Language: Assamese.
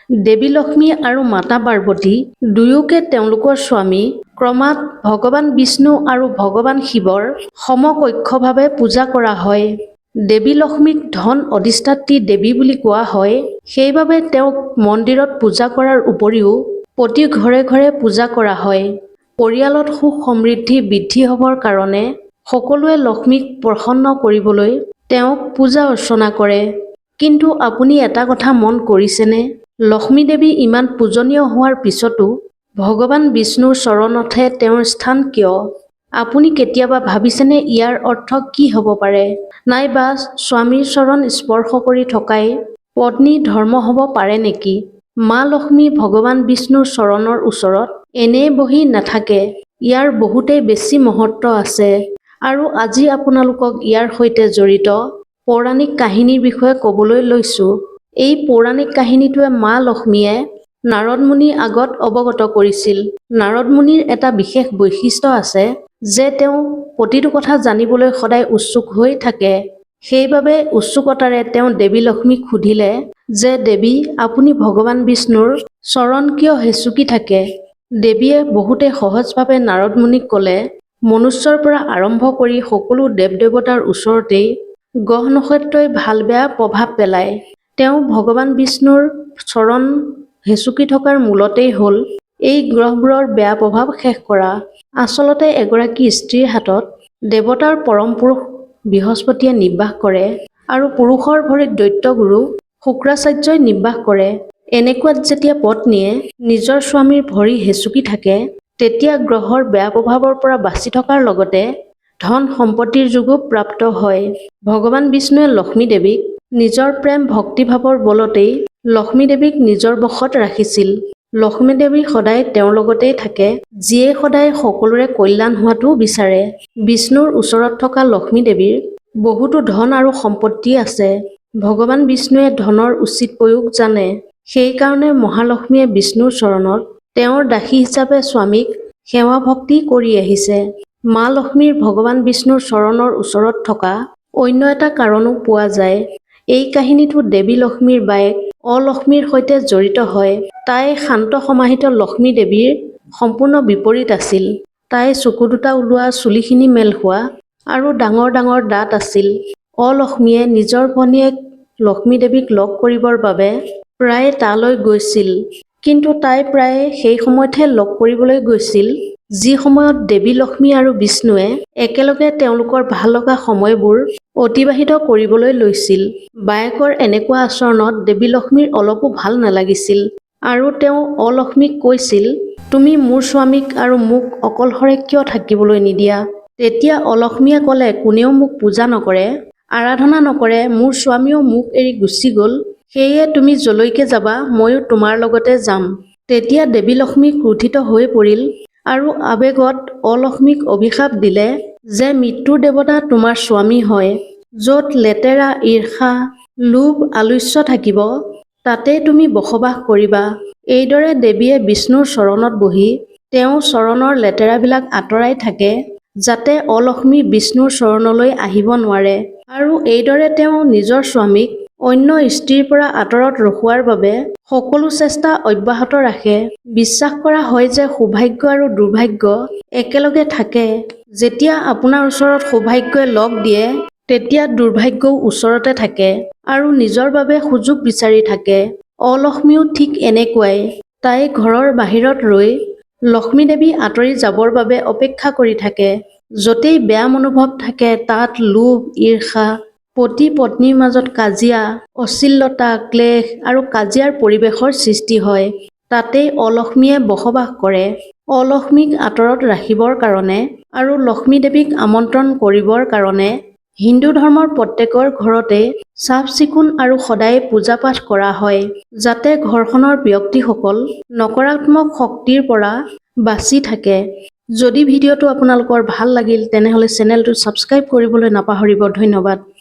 দেৱী লক্ষ্মী আৰু মাতা পাৰ্বতী দুয়োকে তেওঁলোকৰ স্বামী ক্ৰমাৎ ভগৱান বিষ্ণু আৰু ভগৱান শিৱৰ সমকক্ষভাৱে পূজা কৰা হয়। দেৱী লক্ষ্মীক ধন অধিষ্ঠাত্ৰী দেৱী বুলি কোৱা হয়। সেইবাবে তেওঁক মন্দিৰত পূজা কৰাৰ উপৰিও প্ৰতি ঘৰে ঘৰে পূজা কৰা হয়। পৰিয়ালত সুখ সমৃদ্ধি বৃদ্ধি হ'বৰ কাৰণে সকলোৱে লক্ষ্মীক প্ৰসন্ন কৰিবলৈ তেওঁক পূজা অৰ্চনা কৰে। কিন্তু আপুনি এটা কথা মন কৰিছেনে? লক্ষ্মী দেৱী ইমান পূজনীয় হোৱাৰ পিছতো ভগৱান বিষ্ণুৰ চৰণতহে তেওঁৰ স্থান কিয়? আপুনি কেতিয়াবা ভাবিছেনে ইয়াৰ অৰ্থ কি হ'ব পাৰে? নাইবা স্বামীৰ চৰণ স্পৰ্শ কৰি থকাই পত্নী ধৰ্ম হ'ব পাৰে নেকি? মা লক্ষ্মী ভগৱান বিষ্ণুৰ চৰণৰ ওচৰত এনেই বহি নাথাকে। ইয়াৰ বহুতেই বেছি মহত্ব আছে। আৰু আজি আপোনালোকক ইয়াৰ সৈতে জড়িত পৌৰাণিক কাহিনীৰ বিষয়ে ক'বলৈ লৈছোঁ। এই পৌৰাণিক কাহিনীটোৱে মা লক্ষ্মীয়ে নাৰদ মুনিৰ আগত অৱগত কৰিছিল। নাৰদ মুনিৰ এটা বিশেষ বৈশিষ্ট্য আছে যে তেওঁ প্ৰতিটো কথা জানিবলৈ সদায় উৎসুক হৈ থাকে। সেইবাবে উৎসুকতাৰে তেওঁ দেৱী লক্ষ্মীক সুধিলে যে দেৱী, আপুনি ভগৱান বিষ্ণুৰ চৰণ কিয় হেঁচুকি থাকে? দেৱীয়ে বহুতে সহজভাৱে নাৰদ মুনিক ক'লে, মনুষ্যৰ পৰা আৰম্ভ কৰি সকলো দেৱ-দেৱতাৰ ওচৰতেই গ্ৰহ নক্ষত্ৰই ভাল বেয়া প্ৰভাৱ পেলায়। তেওঁ ভগৱান বিষ্ণুৰ চৰণ হেঁচুকি থকাৰ মূলতেই হ'ল এই গ্ৰহবোৰৰ বেয়া প্ৰভাৱ শেষ কৰা। আচলতে এগৰাকী স্ত্ৰীৰ হাতত দেৱতাৰ পৰম পুৰুষ বৃহস্পতিয়ে নিবাস কৰে আৰু পুৰুষৰ ভৰিত দৈত্যগুৰু শুক্ৰাচাৰ্যই নিবাস কৰে। এনেকুৱাত যেতিয়া পত্নীয়ে নিজৰ স্বামীৰ ভৰি হেঁচুকি থাকে, তেতিয়া গ্ৰহৰ বেয়া প্ৰভাৱৰ পৰা বাচি থকাৰ লগতে ধন সম্পত্তিৰ যোগো প্ৰাপ্ত হয়। ভগৱান বিষ্ণুৱে লক্ষ্মী দেৱীক নিজৰ প্ৰেম ভক্তিভাৱৰ বলতেই লক্ষ্মী দেৱীক নিজৰ বশত ৰাখিছিল। লক্ষ্মী দেৱী সদায় তেওঁৰ লগতেই থাকে, যিয়ে সদায় সকলোৰে কল্যাণ হোৱাটো বিচাৰে। বিষ্ণুৰ ওচৰত থকা লক্ষ্মী দেৱীৰ বহুতো ধন আৰু সম্পত্তি আছে। ভগৱান বিষ্ণুৱে ধনৰ উচিত প্ৰয়োগ জানে। সেইকাৰণে মহালক্ষ্মীয়ে বিষ্ণুৰ চৰণত তেওঁৰ দাসী হিচাপে স্বামীক সেৱা ভক্তি কৰি আহিছে। মা লক্ষ্মীৰ ভগৱান বিষ্ণুৰ চৰণৰ ওচৰত থকা অন্য এটা কাৰণো পোৱা যায়। এই কাহিনীটো দেৱী লক্ষ্মীৰ বায়েক অলক্ষ্মীৰ সৈতে জড়িত হয়। তাই শান্ত সমাহিত লক্ষ্মী দেৱীৰ সম্পূৰ্ণ বিপৰীত আছিল। তাই চকু দুটা ওলোৱা, চুলিখিনি মেল খোৱা আৰু ডাঙৰ ডাঙৰ দাঁত আছিল। অলক্ষ্মীয়ে নিজৰ ভনীয়েক লক্ষ্মী দেৱীক লগ কৰিবৰ বাবে প্ৰায়ে তালৈ গৈছিল। কিন্তু তাই প্ৰায়ে সেই সময়তহে লগ কৰিবলৈ গৈছিল যি সময়ত দেৱী লক্ষ্মী আৰু বিষ্ণুৱে একেলগে তেওঁলোকৰ ভাল লগা সময়বোৰ অতিবাহিত কৰিবলৈ লৈছিল। বায়েকৰ এনেকুৱা আচৰণত দেৱী লক্ষ্মীৰ অলপো ভাল নালাগিছিল আৰু তেওঁ অলক্ষ্মীক কৈছিল, তুমি মোৰ স্বামীক আৰু মোক অকলশৰে কিয় থাকিবলৈ নিদিয়া? তেতিয়া অলক্ষ্মীয়ে ক'লে, কোনেও মোক পূজা নকৰে, আৰাধনা নকৰে, মোৰ স্বামীও মোক এৰি গুচি গ'ল, সেয়ে তুমি যলৈকে যাবা ময়ো তোমাৰ লগতে যাম। তেতিয়া দেৱী লক্ষ্মী ক্ৰোধিত হৈ পৰিল আৰু আৱেগত অলক্ষ্মীক অভিশাপ দিলে যে মৃত্যুৰ দেৱতা তোমাৰ স্বামী হয়। য'ত লেতেৰা, ঈৰ্ষা, লোভ, আলস্য থাকিব, তাতেই তুমি বসবাস কৰিবা। এইদৰে দেৱীয়ে বিষ্ণুৰ চৰণত বহি তেওঁৰ চৰণৰ লেতেৰাবিলাক আঁতৰাই থাকে, যাতে অলক্ষ্মী বিষ্ণুৰ চৰণলৈ আহিব নোৱাৰে। আৰু এইদৰে তেওঁ নিজৰ স্বামীক অন্য স্ত্ৰীৰ পৰা আঁতৰত ৰখোৱাৰ বাবে সকলো চেষ্টা অব্যাহত ৰাখে। বিশ্বাস কৰা হয় যে সৌভাগ্য আৰু দুৰ্ভাগ্য একেলগে থাকে। যেতিয়া আপোনাৰ ওচৰত সৌভাগ্যই লগ দিয়ে, তেতিয়া দুৰ্ভাগ্যও ওচৰতে থাকে আৰু নিজৰ বাবে সুযোগ বিচাৰি থাকে। অলক্ষ্মীও ঠিক এনেকুৱাই। তাই ঘৰৰ বাহিৰত ৰৈ লক্ষ্মী দেৱী আঁতৰি যাবৰ বাবে অপেক্ষা কৰি থাকে। য'তেই বেয়া মনোভাৱ থাকে তাত লোভ, ঈৰ্ষা, পতি পত্নীৰ মাজত কাজিয়া, অশ্লীলতা, ক্লেশ আৰু কাজিয়াৰ পৰিৱেশৰ সৃষ্টি হয়। তাতেই অলক্ষ্মীয়ে বসবাস কৰে। অলক্ষ্মীক আঁতৰত ৰাখিবৰ কাৰণে আৰু লক্ষ্মী দেৱীক আমন্ত্ৰণ কৰিবৰ কাৰণে হিন্দু ধৰ্মৰ প্ৰত্যেকৰ ঘৰতে চাফ-চিকুণ আৰু সদায় পূজা-পাঠ কৰা হয়, যাতে ঘৰখনৰ ব্যক্তিসকল নকাৰাত্মক শক্তিৰ পৰা বাচি থাকে। যদি ভিডিঅ'টো আপোনালোকৰ ভাল লাগিল তেনেহ'লে চেনেলটো ছাবস্ক্ৰাইব কৰিবলৈ নাপাহৰিব। ধন্যবাদ।